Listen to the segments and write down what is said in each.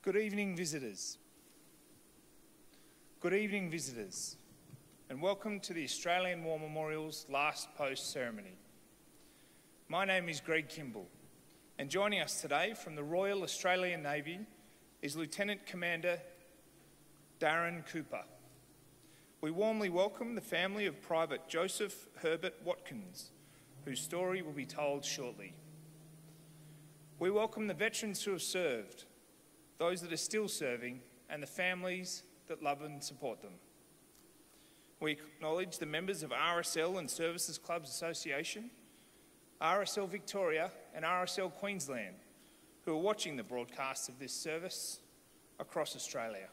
Good evening, visitors. Good evening, visitors, and welcome to the Australian War Memorial's last post ceremony. My name is Greg Kimball, and joining us today from the Royal Australian Navy is Lieutenant Commander Darren Cooper. We warmly welcome the family of Private Joseph Herbert Watkins, whose story will be told shortly. We welcome the veterans who have served, those that are still serving, and the families that love and support them. We acknowledge the members of RSL and Services Clubs Association, RSL Victoria and RSL Queensland, who are watching the broadcast of this service across Australia.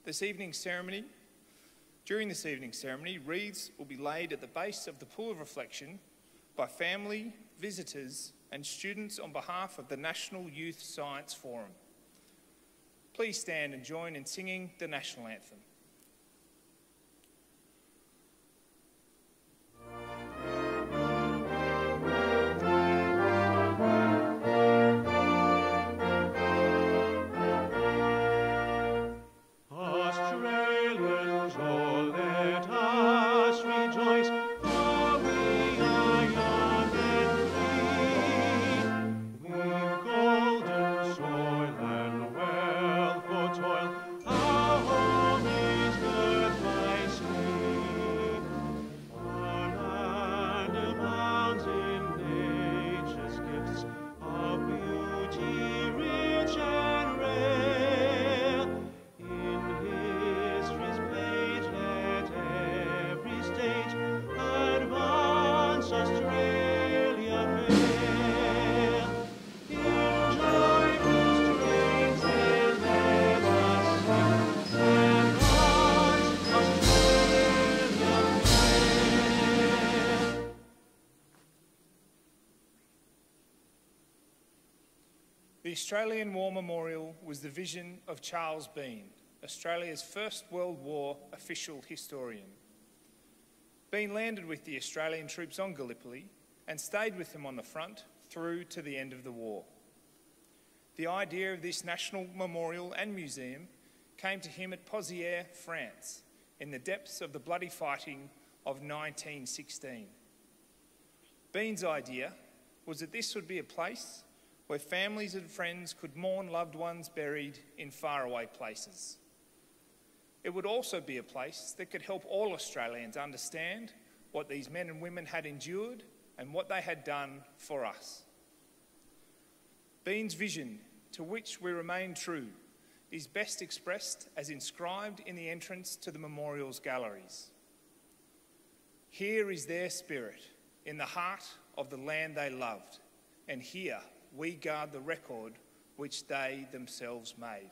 During this evening's ceremony, wreaths will be laid at the base of the Pool of Reflection by family, visitors and students on behalf of the National Youth Science Forum. Please stand and join in singing the National Anthem. The Australian War Memorial was the vision of Charles Bean, Australia's First World War official historian. Bean landed with the Australian troops on Gallipoli and stayed with them on the front through to the end of the war. The idea of this national memorial and museum came to him at Pozières, France, in the depths of the bloody fighting of 1916. Bean's idea was that this would be a place where families and friends could mourn loved ones buried in faraway places. It would also be a place that could help all Australians understand what these men and women had endured and what they had done for us. Bean's vision, to which we remain true, is best expressed as inscribed in the entrance to the memorial's galleries. Here is their spirit, in the heart of the land they loved, and here we guard the record which they themselves made.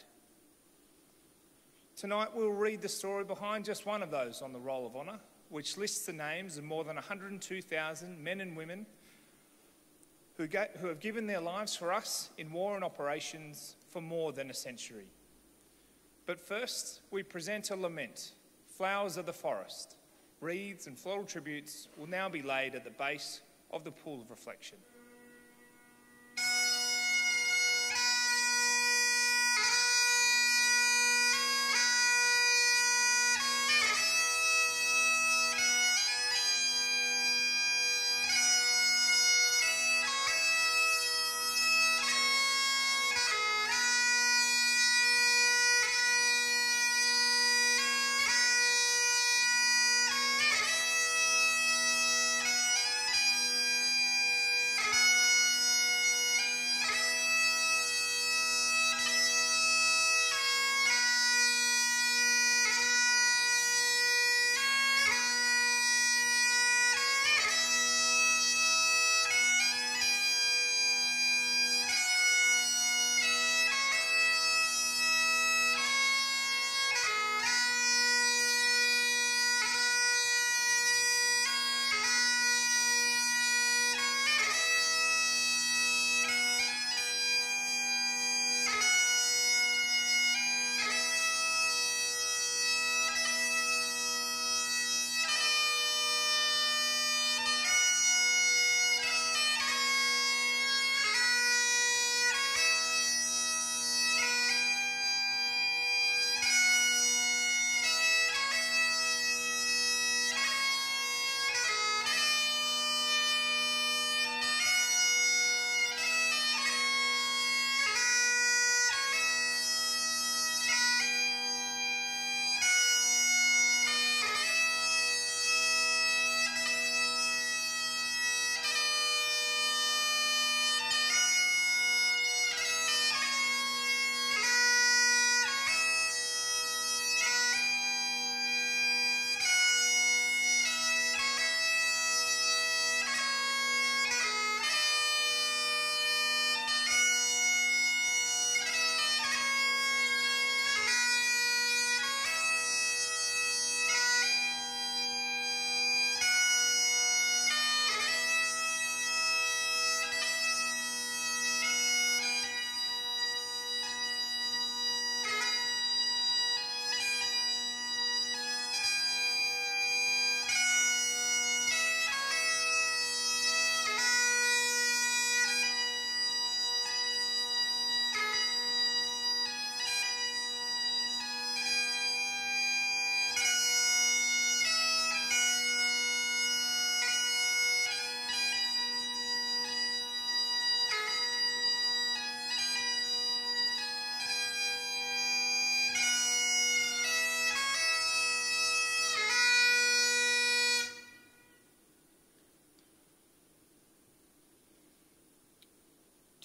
Tonight we'll read the story behind just one of those on the Roll of Honour, which lists the names of more than 102,000 men and women who have given their lives for us in war and operations for more than a century. But first, we present a lament, Flowers of the Forest. Wreaths and floral tributes will now be laid at the base of the Pool of Reflection.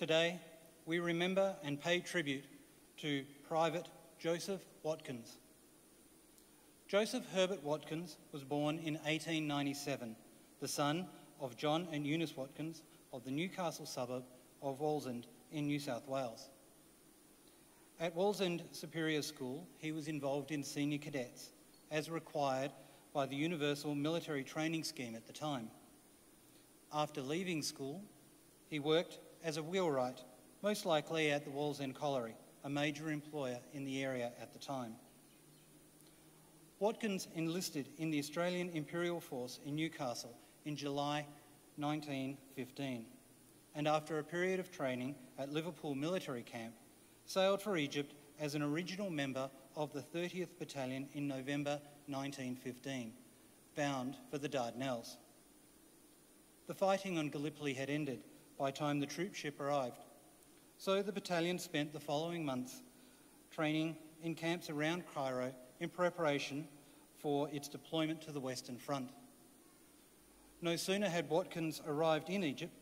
Today, we remember and pay tribute to Private Joseph Watkins. Joseph Herbert Watkins was born in 1897, the son of John and Eunice Watkins of the Newcastle suburb of Wallsend in New South Wales. At Wallsend Superior School, he was involved in senior cadets, as required by the Universal Military Training Scheme at the time. After leaving school, he worked as a wheelwright, most likely at the Wallsend Colliery, a major employer in the area at the time. Watkins enlisted in the Australian Imperial Force in Newcastle in July 1915, and after a period of training at Liverpool Military Camp, sailed for Egypt as an original member of the 30th Battalion in November 1915, bound for the Dardanelles. The fighting on Gallipoli had ended by the time the troop ship arrived, so the battalion spent the following months training in camps around Cairo in preparation for its deployment to the Western Front. No sooner had Watkins arrived in Egypt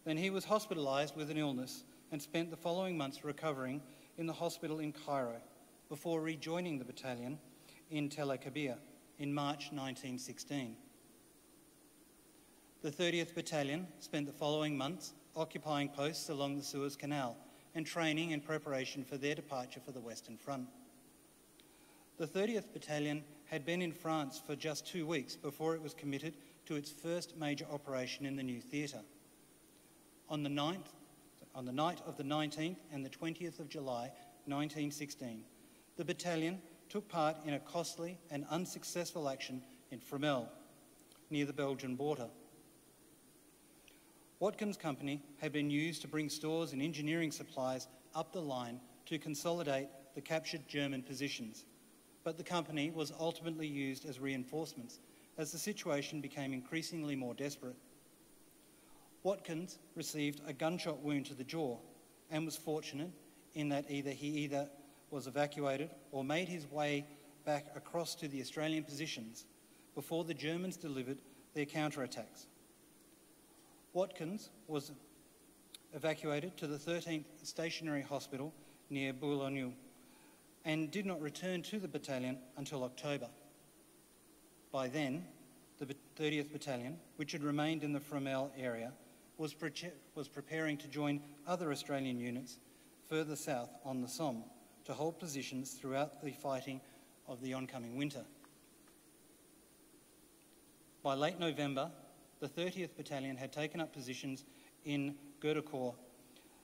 than he was hospitalised with an illness and spent the following months recovering in the hospital in Cairo before rejoining the battalion in Tel Kabir in March 1916. The 30th Battalion spent the following months occupying posts along the Suez Canal and training in preparation for their departure for the Western Front. The 30th Battalion had been in France for just 2 weeks before it was committed to its first major operation in the new theatre. On the night of the 19th and the 20th of July 1916, the battalion took part in a costly and unsuccessful action in Fromelles, near the Belgian border. Watkins' company had been used to bring stores and engineering supplies up the line to consolidate the captured German positions, but the company was ultimately used as reinforcements as the situation became increasingly more desperate. Watkins received a gunshot wound to the jaw and was fortunate in that he was evacuated or made his way back across to the Australian positions before the Germans delivered their counterattacks. Watkins was evacuated to the 13th Stationary Hospital near Boulogne and did not return to the battalion until October. By then, the 30th Battalion, which had remained in the Fromelles area, was preparing to join other Australian units further south on the Somme to hold positions throughout the fighting of the oncoming winter. By late November, the 30th Battalion had taken up positions in Gurdakhor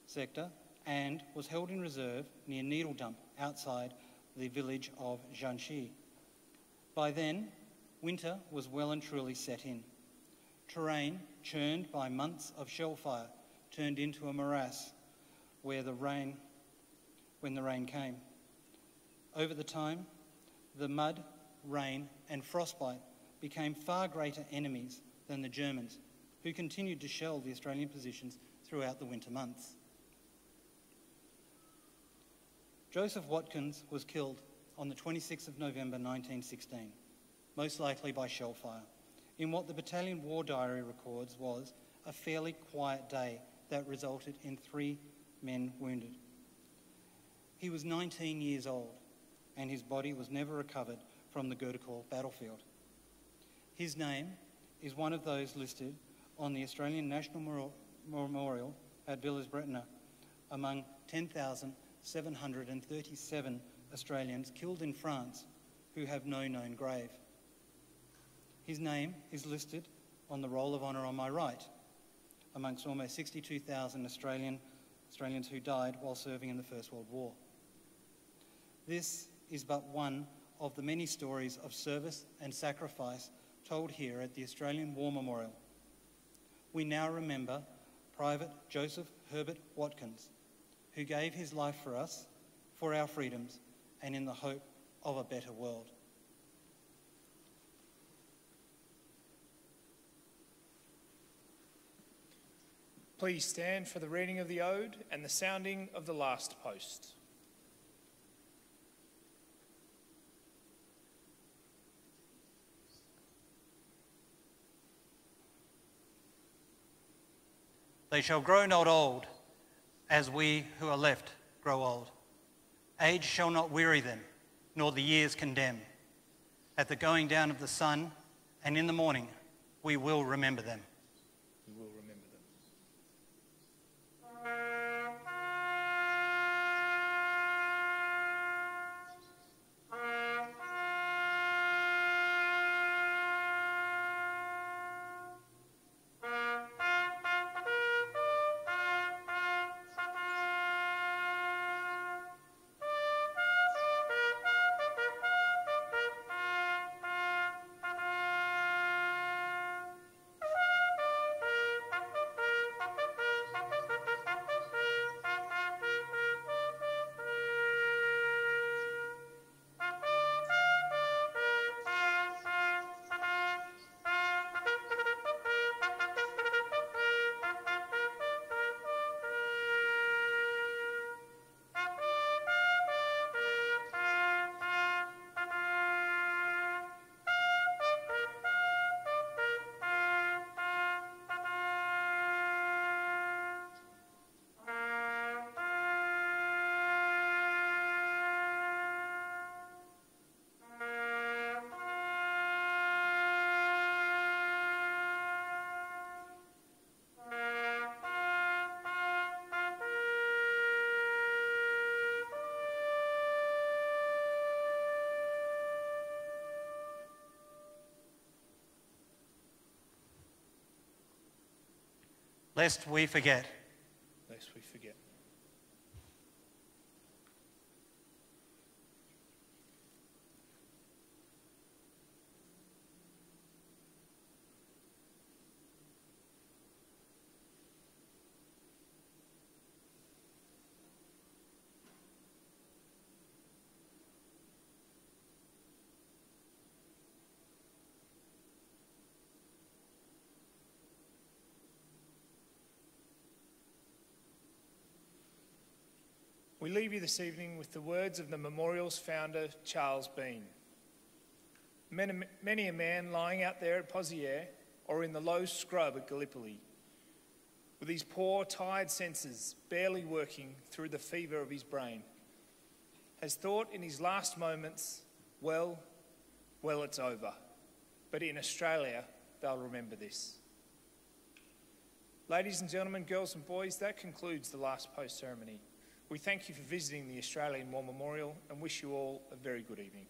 sector and was held in reserve near Needle Dump outside the village of Janshi. By then, winter was well and truly set in. Terrain, churned by months of shell fire, turned into a morass when the rain came. Over the time, the mud, rain and frostbite became far greater enemies than the Germans, who continued to shell the Australian positions throughout the winter months. Joseph Watkins was killed on the 26th of November 1916, most likely by shell fire, in what the battalion war diary records was a fairly quiet day that resulted in 3 men wounded. He was 19 years old, and his body was never recovered from the Gurdakhor battlefield. His name is one of those listed on the Australian National Memorial at Villers-Bretonneux among 10,737 Australians killed in France who have no known grave. His name is listed on the Roll of Honour on my right, amongst almost 62,000 Australians who died while serving in the First World War. This is but one of the many stories of service and sacrifice told here at the Australian War Memorial. We now remember Private Joseph Herbert Watkins, who gave his life for us, for our freedoms, and in the hope of a better world. Please stand for the reading of the Ode and the sounding of the last post. They shall grow not old, as we who are left grow old. Age shall not weary them, nor the years condemn. At the going down of the sun and in the morning, we will remember them. We will remember them. Lest we forget. Lest we forget. We leave you this evening with the words of the memorial's founder, Charles Bean. Many a man lying out there at Poziere or in the low scrub at Gallipoli, with his poor, tired senses barely working through the fever of his brain, has thought in his last moments, well, it's over. But in Australia, they'll remember this. Ladies and gentlemen, girls and boys, that concludes the last post ceremony. We thank you for visiting the Australian War Memorial and wish you all a very good evening.